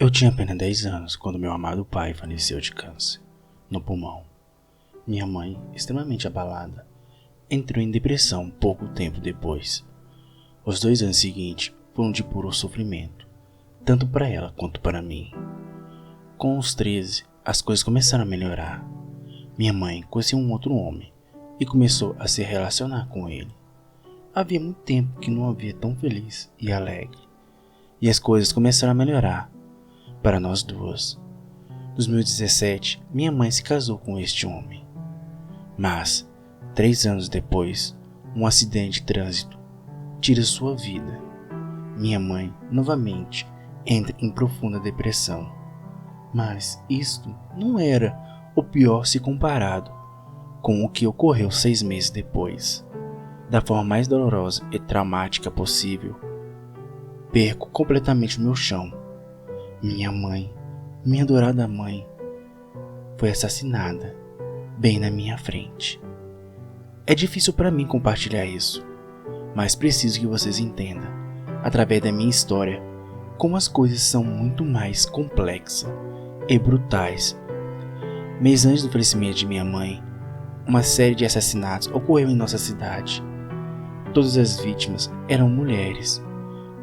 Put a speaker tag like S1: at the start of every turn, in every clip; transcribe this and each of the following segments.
S1: Eu tinha apenas 10 anos quando meu amado pai faleceu de câncer no pulmão. Minha mãe, extremamente abalada, entrou em depressão pouco tempo depois. Os 2 anos seguintes foram de puro sofrimento, tanto para ela quanto para mim. Com os 13, as coisas começaram a melhorar. Minha mãe conheceu um outro homem e começou a se relacionar com ele. Havia muito tempo que não a via tão feliz e alegre, e as coisas começaram a melhorar para nós duas. Nos meus 17, minha mãe se casou com este homem. Mas, 3 anos depois, um acidente de trânsito tira sua vida. Minha mãe, novamente, entra em profunda depressão. Mas isto não era o pior se comparado com o que ocorreu 6 meses depois. Da forma mais dolorosa e traumática possível, perco completamente o meu chão. Minha mãe, minha adorada mãe, foi assassinada bem na minha frente. É difícil para mim compartilhar isso, mas preciso que vocês entendam, através da minha história, como as coisas são muito mais complexas e brutais. Meses antes do falecimento de minha mãe, uma série de assassinatos ocorreu em nossa cidade. Todas as vítimas eram mulheres.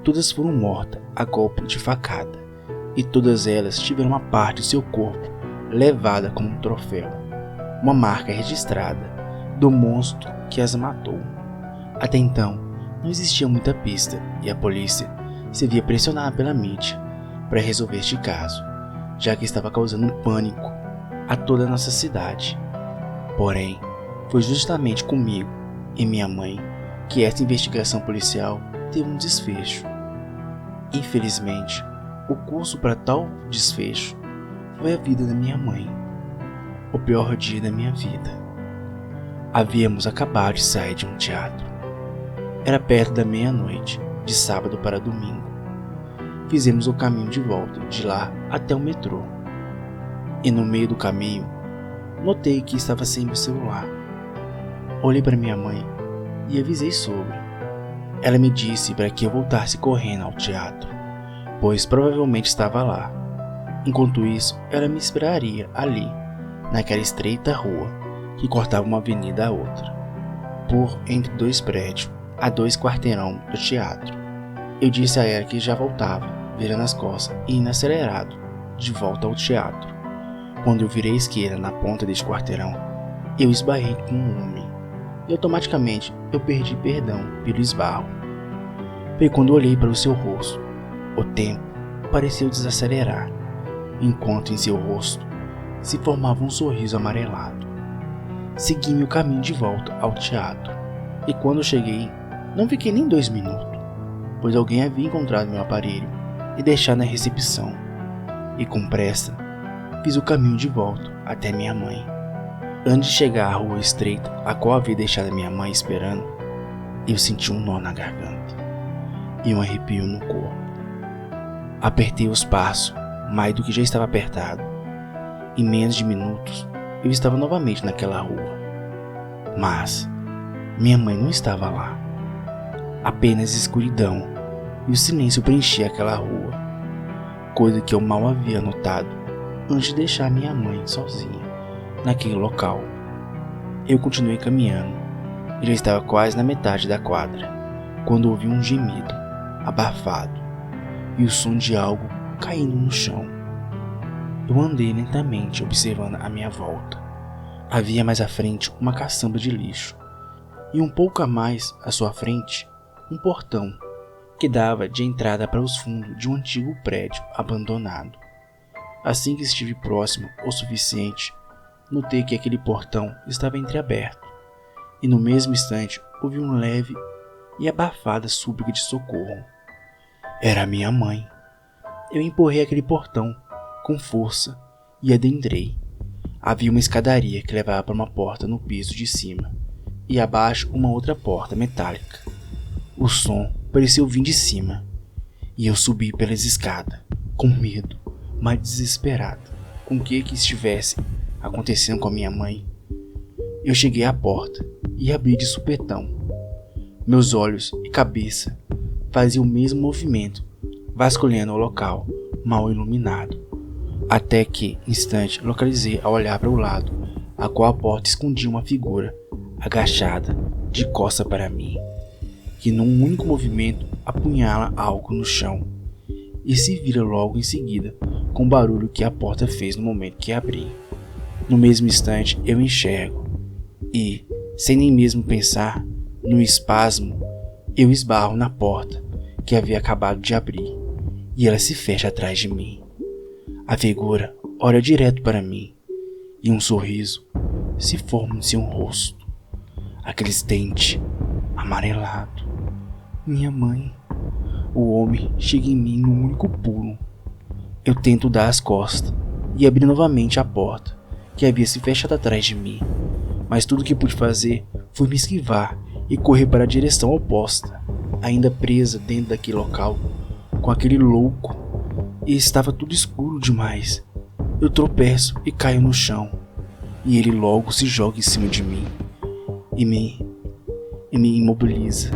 S1: Todas foram mortas a golpe de facada, e todas elas tiveram uma parte de seu corpo levada como um troféu, uma marca registrada do monstro que as matou. Até então, não existia muita pista e a polícia se via pressionada pela mídia para resolver este caso, já que estava causando um pânico a toda a nossa cidade. Porém, foi justamente comigo e minha mãe que essa investigação policial teve um desfecho. Infelizmente, o curso para tal desfecho foi a vida da minha mãe, o pior dia da minha vida. Havíamos acabado de sair de um teatro. Era perto da meia-noite, de sábado para domingo. Fizemos o caminho de volta de lá até o metrô. E no meio do caminho, notei que estava sem meu celular. Olhei para minha mãe e avisei sobre. Ela me disse para que eu voltasse correndo ao teatro, pois provavelmente estava lá. Enquanto isso, ela me esperaria ali, naquela estreita rua que cortava uma avenida a outra, por entre 2 prédios, a 2 quarteirão do teatro. Eu disse a ela que já voltava, virando as costas e indo acelerado, de volta ao teatro. Quando eu virei à esquerda na ponta deste quarteirão, eu esbarrei com um homem, e automaticamente eu perdi perdão pelo esbarro. Foi quando olhei para o seu rosto. O tempo pareceu desacelerar, enquanto em seu rosto se formava um sorriso amarelado. Segui meu caminho de volta ao teatro, e quando cheguei, não fiquei nem 2 minutos, pois alguém havia encontrado meu aparelho e deixado na recepção, e com pressa fiz o caminho de volta até minha mãe. Antes de chegar à rua estreita, a qual havia deixado minha mãe esperando, eu senti um nó na garganta e um arrepio no corpo. Apertei os passos, mais do que já estava apertado. Em menos de minutos, eu estava novamente naquela rua. Mas minha mãe não estava lá. Apenas escuridão e o silêncio preenchia aquela rua, coisa que eu mal havia notado antes de deixar minha mãe sozinha naquele local. Eu continuei caminhando e já estava quase na metade da quadra, quando ouvi um gemido abafado e o som de algo caindo no chão. Eu andei lentamente observando a minha volta. Havia mais à frente uma caçamba de lixo e um pouco a mais à sua frente um portão que dava de entrada para os fundos de um antigo prédio abandonado. Assim que estive próximo o suficiente, notei que aquele portão estava entreaberto, e no mesmo instante ouvi um leve e abafada súplica de socorro. Era minha mãe. Eu empurrei aquele portão com força e adentrei. Havia uma escadaria que levava para uma porta no piso de cima, e abaixo uma outra porta metálica. O som pareceu vir de cima, e eu subi pelas escadas, com medo, mas desesperado, com o que estivesse acontecendo com a minha mãe. Eu cheguei à porta e abri de supetão. Meus olhos e cabeça faziam o mesmo movimento, vasculhando o local, mal iluminado. Até que, instante, localizei ao olhar para o lado, a qual a porta escondia uma figura, agachada, de costa para mim, que num único movimento apunhala algo no chão, e se vira logo em seguida, com o barulho que a porta fez no momento que abri. No mesmo instante eu enxergo, e, sem nem mesmo pensar, no espasmo, eu esbarro na porta que havia acabado de abrir, e ela se fecha atrás de mim. A figura olha direto para mim, e um sorriso se forma em seu rosto. Aqueles dentes amarelados. Minha mãe. O homem chega em mim num único pulo. Eu tento dar as costas e abrir novamente a porta, que havia se fechado atrás de mim, mas tudo que pude fazer foi me esquivar e correr para a direção oposta, ainda presa dentro daquele local, com aquele louco, e estava tudo escuro demais. Eu tropeço e caio no chão, e ele logo se joga em cima de mim, e me imobiliza.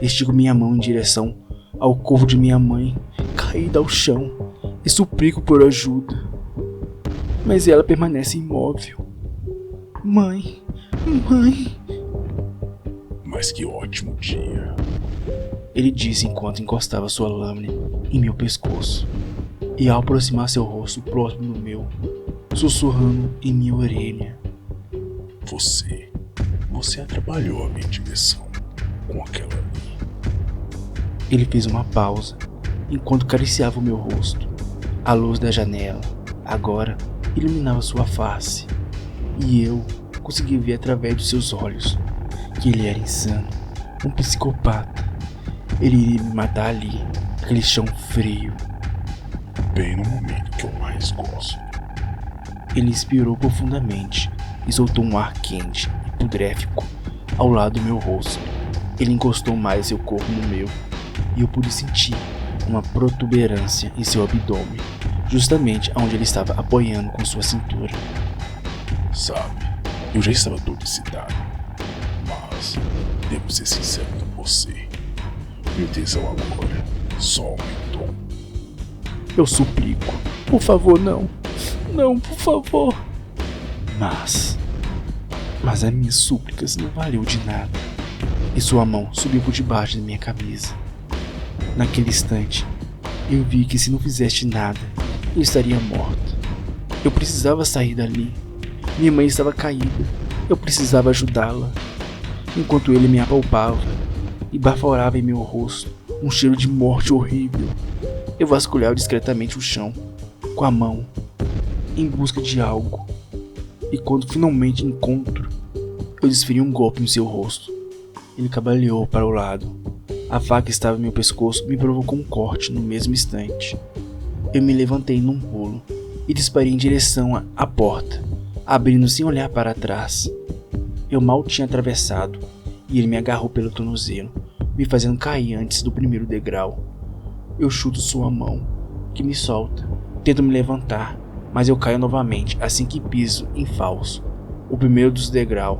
S1: Estico minha mão em direção ao corpo de minha mãe, caída ao chão, e suplico por ajuda, mas ela permanece imóvel. Mãe, mãe.
S2: Mas que ótimo dia,
S1: ele disse enquanto encostava sua lâmina em meu pescoço, e ao aproximar seu rosto próximo do meu, sussurrando em minha orelha.
S2: Você atrapalhou a minha diversão com aquela ali.
S1: Ele fez uma pausa, enquanto acariciava o meu rosto. A luz da janela, agora, iluminava sua face, e eu conseguia ver através dos seus olhos que ele era insano, um psicopata. Ele iria me matar ali, naquele chão frio.
S2: Bem no momento que eu mais gosto.
S1: Ele inspirou profundamente e soltou um ar quente e pudréfico ao lado do meu rosto. Ele encostou mais seu corpo no meu, e eu pude sentir uma protuberância em seu abdômen, justamente onde ele estava apoiando com sua cintura.
S2: Sabe, eu já estava todo excitado, mas devo ser sincero com você. Meu tesão agora só aumentou.
S1: Eu suplico, por favor, não. Não, por favor. Mas as minhas súplicas não valeu de nada, e sua mão subiu por debaixo da minha camisa. Naquele instante, eu vi que se não fizesse nada, eu estaria morto. Eu precisava sair dali. Minha mãe estava caída. Eu precisava ajudá-la. Enquanto ele me apalpava e baforava em meu rosto um cheiro de morte horrível, eu vasculhava discretamente o chão com a mão, em busca de algo. E quando finalmente encontro, eu desferi um golpe em seu rosto. Ele cambaleou para o lado. A faca estava em meu pescoço, me provocou um corte no mesmo instante. Eu me levantei num pulo e disparei em direção à porta, abrindo sem olhar para trás. Eu mal tinha atravessado e ele me agarrou pelo tornozelo, me fazendo cair antes do primeiro degrau. Eu chuto sua mão, que me solta. Tento me levantar, mas eu caio novamente assim que piso em falso o primeiro dos degraus.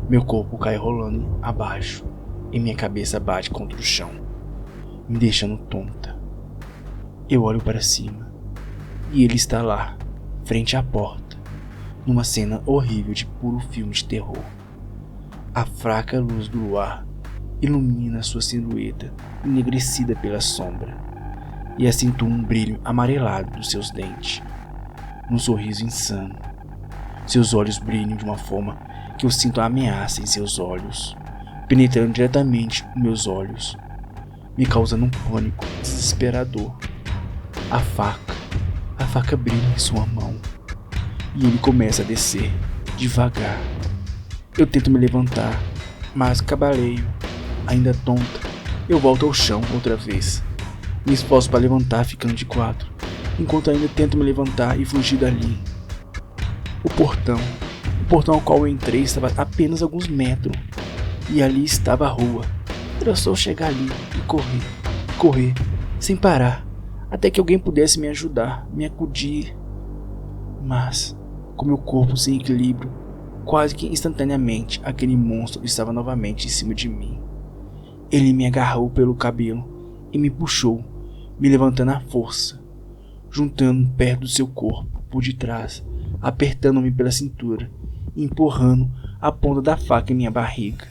S1: Meu corpo cai rolando abaixo e minha cabeça bate contra o chão, me deixando tonta. Eu olho para cima e ele está lá, frente à porta, numa cena horrível de puro filme de terror. A fraca luz do luar ilumina sua silhueta enegrecida pela sombra, e acentua um brilho amarelado dos seus dentes, num sorriso insano. Seus olhos brilham de uma forma que eu sinto a ameaça em seus olhos, penetrando diretamente os meus olhos, me causando um pânico desesperador. A faca brilha em sua mão, e ele começa a descer, devagar. Eu tento me levantar, mas cambaleio. Ainda tonta, eu volto ao chão outra vez. Me esforço para levantar, ficando de quatro, enquanto ainda tento me levantar e fugir dali. O portão ao qual eu entrei estava a apenas alguns metros, e ali estava a rua. Era só chegar ali e correr, sem parar, até que alguém pudesse me ajudar, me acudir. Mas, com meu corpo sem equilíbrio, quase que instantaneamente aquele monstro estava novamente em cima de mim. Ele me agarrou pelo cabelo e me puxou, me levantando à força. juntando perto do seu corpo, por detrás, apertando-me pela cintura e empurrando a ponta da faca em minha barriga.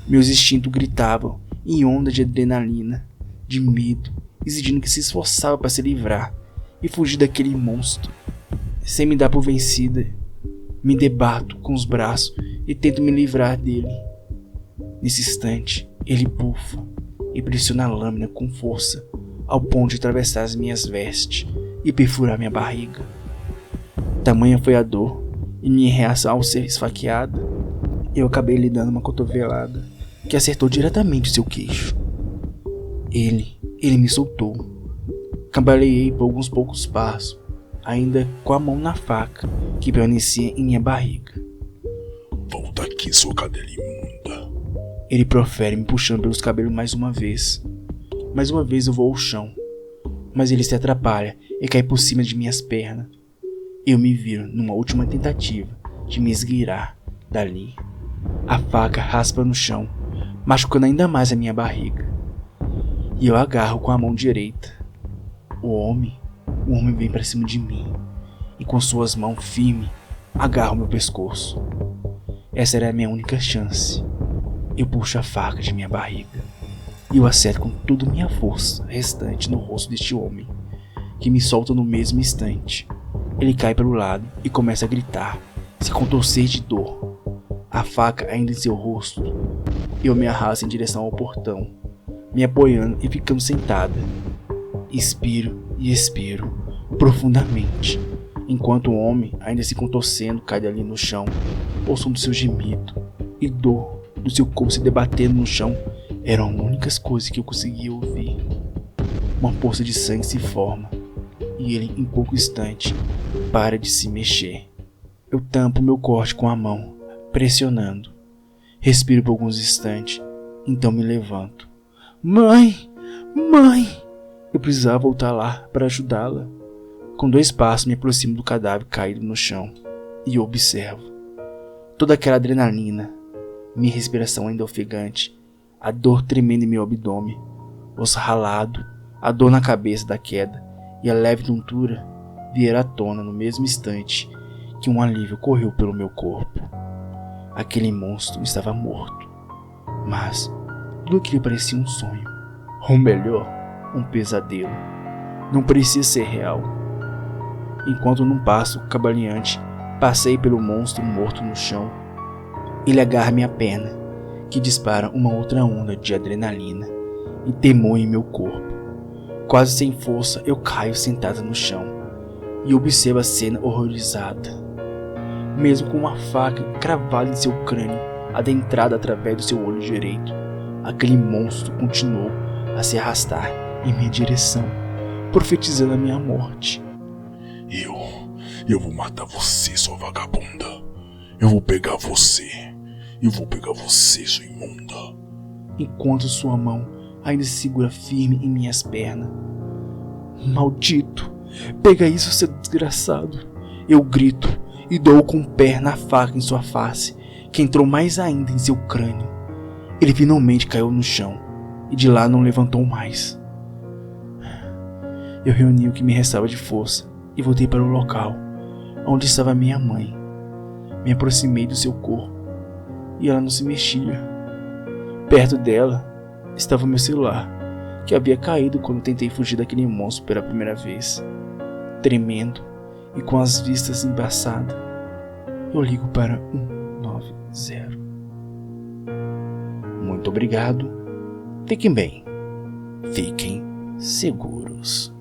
S1: Meus instintos gritavam em onda de adrenalina, de medo, exigindo que se esforçava para se livrar e fugir daquele monstro. Sem me dar por vencida, me debato com os braços e tento me livrar dele. Nesse instante, ele bufa e pressiona a lâmina com força, ao ponto de atravessar as minhas vestes e perfurar minha barriga. Tamanha foi a dor e minha reação ao ser esfaqueada, eu acabei lhe dando uma cotovelada que acertou diretamente seu queixo. Ele me soltou. Cambaleei por alguns poucos passos, ainda com a mão na faca que permanecia em minha barriga.
S2: Volta aqui, sua cadela imunda.
S1: Ele profere, me puxando pelos cabelos mais uma vez. Mais uma vez eu vou ao chão, mas ele se atrapalha e cai por cima de minhas pernas. Eu me viro numa última tentativa de me esgueirar dali. A faca raspa no chão, machucando ainda mais a minha barriga. E eu agarro com a mão direita. O homem vem para cima de mim e com suas mãos firmes agarra o meu pescoço. Essa era a minha única chance. Eu puxo a faca de minha barriga e eu acerto com toda a minha força restante no rosto deste homem, que me solta no mesmo instante. Ele cai pelo lado e começa a gritar, se contorcer de dor. A faca ainda em seu rosto. Eu me arrasto em direção ao portão, me apoiando e ficando sentada. Inspiro e expiro profundamente, enquanto o homem, ainda se contorcendo, cai ali no chão. O som do seu gemido e dor do seu corpo se debatendo no chão eram as únicas coisas que eu conseguia ouvir. Uma poça de sangue se forma e ele, em pouco instante, para de se mexer. Eu tampo meu corte com a mão, pressionando. Respiro por alguns instantes, então me levanto. Mãe! Mãe! Eu precisava voltar lá para ajudá-la. Com 2 passos me aproximo do cadáver caído no chão e observo. Toda aquela adrenalina, minha respiração ainda ofegante, a dor tremendo em meu abdômen, osso ralado, a dor na cabeça da queda e a leve tontura vieram à tona no mesmo instante que um alívio correu pelo meu corpo. Aquele monstro estava morto, mas tudo aquilo parecia um sonho, ou melhor, um pesadelo. Não parecia ser real. Enquanto num passo cambaleante passei pelo monstro morto no chão, ele agarra minha perna, que dispara uma outra onda de adrenalina e temor em meu corpo. Quase sem força eu caio sentada no chão e observo a cena horrorizada. Mesmo com uma faca cravada em seu crânio, adentrada através do seu olho direito, aquele monstro continuou a se arrastar em minha direção, profetizando a minha morte.
S2: Eu vou matar você, sua vagabunda. Eu vou pegar você. Eu vou pegar você, sua imunda.
S1: Enquanto sua mão ainda se segura firme em minhas pernas. Maldito! Pega isso, seu desgraçado! Eu grito e dou com o pé na faca em sua face, que entrou mais ainda em seu crânio. Ele finalmente caiu no chão e de lá não levantou mais. Eu reuni o que me restava de força e voltei para o local onde estava minha mãe. Me aproximei do seu corpo e ela não se mexia. Perto dela estava meu celular, que havia caído quando tentei fugir daquele monstro pela primeira vez. Tremendo e com as vistas embaçadas, eu ligo para 190. Muito obrigado. Fiquem bem. Fiquem seguros.